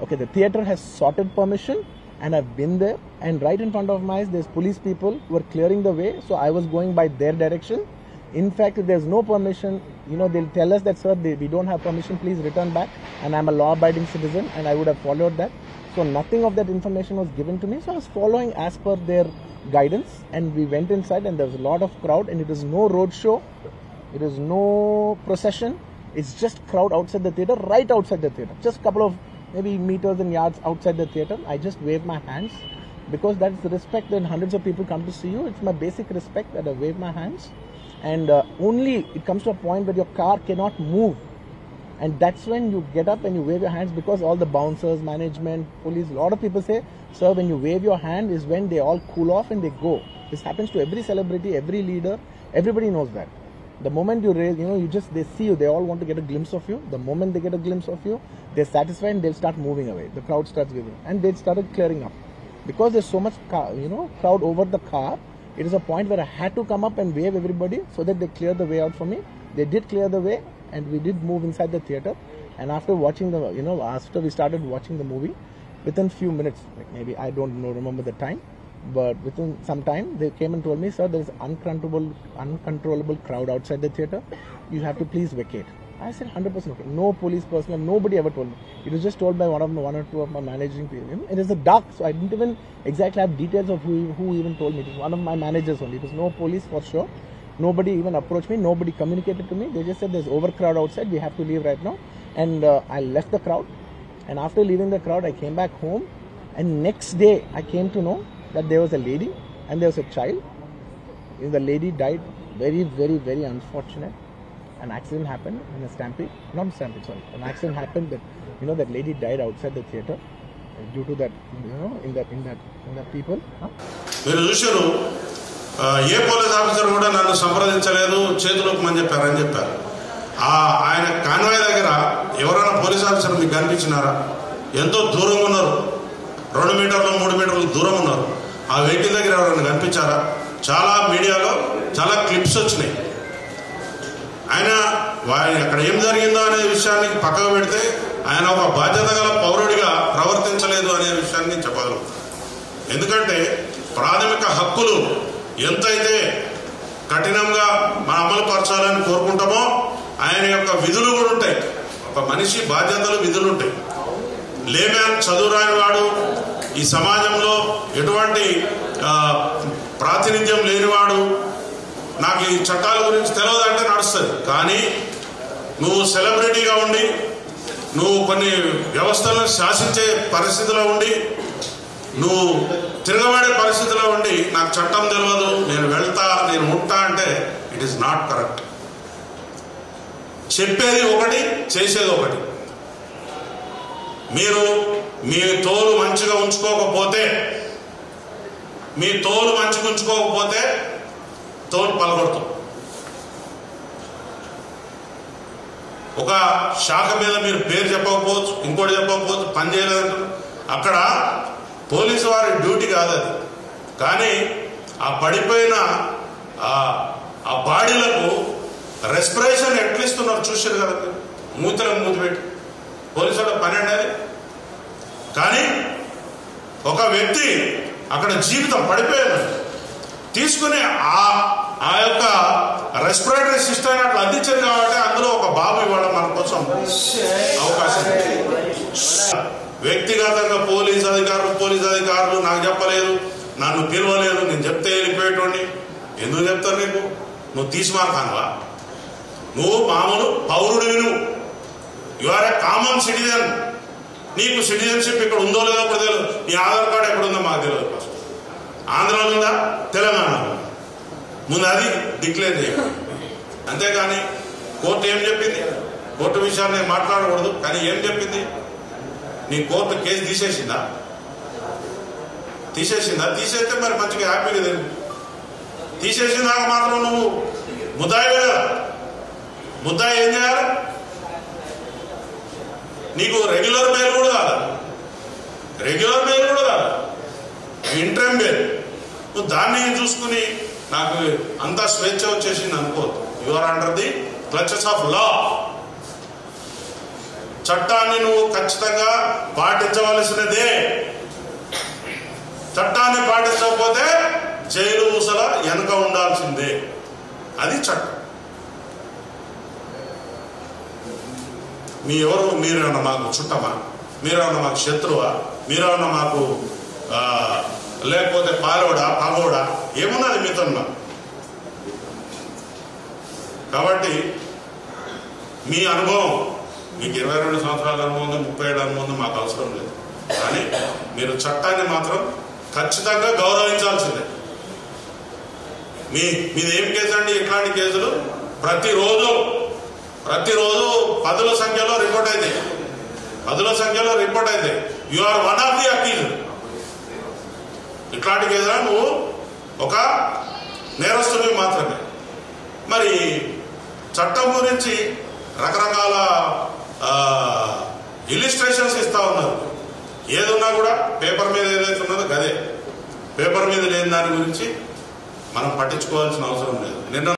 Okay, the theatre has sorted permission and I've been there, and right in front of my eyes there's police people who are clearing the way, so I was going by their direction. In fact, if there's no permission, they'll tell us that, sir, we don't have permission, please return back, and I'm a law-abiding citizen and I would have followed that. So nothing of that information was given to me, so I was following as per their guidance, and we went inside and there was a lot of crowd, and it is no road show, it is no procession, it's just crowd outside the theatre, right outside the theatre, just a couple of maybe meters and yards outside the theatre. I just wave my hands because that's the respect that hundreds of people come to see you. It's my basic respect that I wave my hands, and only it comes to a point where your car cannot move, and that's when you get up and you wave your hands, because all the bouncers, management, police, a lot of people say, sir, when you wave your hand is when they all cool off and they go. This happens to every celebrity, every leader, everybody knows that. The moment you raise, they see you, they all want to get a glimpse of you. The moment they get a glimpse of you, they're satisfied and they'll start moving away. The crowd starts giving, and they started clearing up. Because there's so much crowd over the car, it is a point where I had to come up and wave everybody so that they clear the way out for me. They did clear the way, and we did move inside the theatre. And after watching after we started watching the movie, within few minutes, like maybe I don't remember the time, but within some time they came and told me, sir, there is uncontrollable crowd outside the theatre. You have to please vacate. I said 100% okay. No police personnel, nobody ever told me. It was just told by one or two of my managing people. It is a dark, so I didn't even exactly have details of who even told me. It was one of my managers only. It was no police for sure. Nobody even approached me. Nobody communicated to me. They just said there's overcrowd outside. We have to leave right now. And I left the crowd. And after leaving the crowd, I came back home. And next day, I came to know that there was a lady and there was a child. The lady died. Very, very, very unfortunate. An accident happened in a stampede. Not a stampede, sorry. An accident happened that, that lady died outside the theatre due to that, in that people. A police officer కూడా నన్ను సంప్రదించలేదు, చేతులోకమని చెప్పారు. ఆయన convoy దగ్గర ఎవరైనా police officer మీకు కనిపించినారా? ఎంతో దూరంగా ఉన్నారు, 2 మీటర్లు 3 మీటర్లు దూరం ఉన్నారు. ఆ వెహికల్ దగ్గర ఎవరైనా కనిపించారా? చాలా మీడియాలో చాలా క్లిప్స్ వచ్చినాయి. ఆయన అక్కడ ఏం జరిగిందో అనే విషయాన్ని పక్కకు పెడితే ఆయన ఒక బాధ్యత గల పౌరుడిగా ప్రవర్తించలేదు అనే విషయాన్ని చెప్పగలుగుతాను. ఎందుకంటే ప్రాథమిక హక్కులు ఎంతైతే కఠినంగా మనం అమలు పరచాలని కోరుకుంటామో ఆయన యొక్క విధులు కూడా ఉంటాయి. ఒక మనిషి బాధ్యతలు, విధులు ఉంటాయి. లేమ్యాన్, చదువురాని వాడు, ఈ సమాజంలో ఎటువంటి ప్రాతినిధ్యం లేనివాడు, నాకు ఈ చట్టాల గురించి తెలియదంటే నడుస్తుంది. కానీ నువ్వు సెలబ్రిటీగా ఉండి, నువ్వు కొన్ని వ్యవస్థలను శాసించే పరిస్థితిలో ఉండి, నువ్వు తిరగబడే పరిస్థితిలో ఉండి నాకు చట్టం తెలియదు, నేను వెళ్తా, నేను ఉంటా అంటే ఇట్ ఈస్ నాట్ కరెక్ట్. చెప్పేది ఒకటి, చేసేది ఒకటి. మీరు మీ తోలు మంచిగా ఉంచుకోకపోతే తోలు పలగొడతాం. ఒక శాఖ మీద మీరు పేరు చెప్పకపోవచ్చు, ఇంకోటి చెప్పకపోవచ్చు, పని చేయలేదంటారు. అక్కడ పోలీసు వారి డ్యూటీ కాదు అది. కానీ ఆ పడిపోయిన ఆ బాడీలకు రెస్పిరేషన్ ఎట్లిస్తున్నారు చూసారు కదా, మూతలకు మూతి పెట్టి. పోలీసు వాళ్ళ పని అనేది. కానీ ఒక వ్యక్తి అక్కడ జీవితం పడిపోయాను తీసుకుని ఆ యొక్క రెస్పిరేటరీ సిస్టమ్ అట్లా అందించారు కాబట్టి అందులో ఒక బాబు ఇవ్వడం మన కోసం అవకాశం. వ్యక్తిగతంగా పోలీస్ అధికారులు నాకు చెప్పలేదు, నన్ను పిలవలేదు, నేను చెప్తే వెళ్ళిపోయేటోండి. ఎందుకు చెప్తారు నీకు? నువ్వు తీసిమార్కానువా? నువ్వు మామూలు పౌరుడివి, you are a common citizen. నీకు సిటిజన్షిప్ ఇక్కడ ఉందో లేదో కూడా తెలియదు. నీ ఆధార్ కార్డు ఎక్కడుందో మాకు తెలియదు. ఫస్ట్ ఆంధ్రాలో ఉందా, తెలంగాణలో ముందు అది డిక్లేర్ చేయాలి. అంతేగాని కోర్టు ఏం చెప్పింది? కోర్టు విషయాన్ని మాట్లాడకూడదు. కానీ ఏం చెప్పింది? నీ కోర్టు కేసు తీసేసిందా? తీసేస్తే మరి మంచిగా హ్యాపీగా తెలియదు. తీసేసినాక మాత్రం నువ్వు ముద్దాయి కదా. ముద్దాయి ఏం చేయాలి? నీకు రెగ్యులర్ బెయిల్ కూడా కాదు, ఇంట్రీమ్ బెయిల్. నువ్వు దాన్ని చూసుకుని నాకు అంతా స్వేచ్ఛ వచ్చేసింది అనుకోవద్దు. You are under the clutches of law. చట్టాన్ని నువ్వు ఖచ్చితంగా పాటించవలసినదే. చట్టాన్ని పాటించకపోతే జైలు ఊసల వెనక ఉండాల్సిందే. అది చట్టం. మీరేమన్నా మాకు చుట్టమా? మీరేమన్నా మాకు శత్రువా? మీరేమన్నా మాకు లేకపోతే పాలోడా పగోడా? ఏమున్నది మీతో? కాబట్టి మీ అనుభవం, మీకు 22 సంవత్సరాల అనుభవం ఉంది, 30 ఏళ్ళ అనుభవం ఉంది, మాకు అవసరం లేదు. కానీ మీరు చట్టాన్ని మాత్రం ఖచ్చితంగా గౌరవించాల్సిందే. మీది ఏం కేసు అండి? ఇట్లాంటి కేసులు ప్రతిరోజు పదుల సంఖ్యలో రిపోర్ట్ అయితే you are one of the accused. ఇట్లాంటి కేసులో నువ్వు ఒక నేరస్తుడివి మాత్రమే. మరి చట్టం గురించి రకరకాల ఇలిస్ట్రేషన్స్ ఇస్తా ఉన్నారు. ఏదున్నా కూడా పేపర్ మీద ఏదైతే ఉన్నదో గదే. పేపర్ మీద లేని దాని గురించి మనం పట్టించుకోవాల్సిన అవసరం లేదు. నిన్న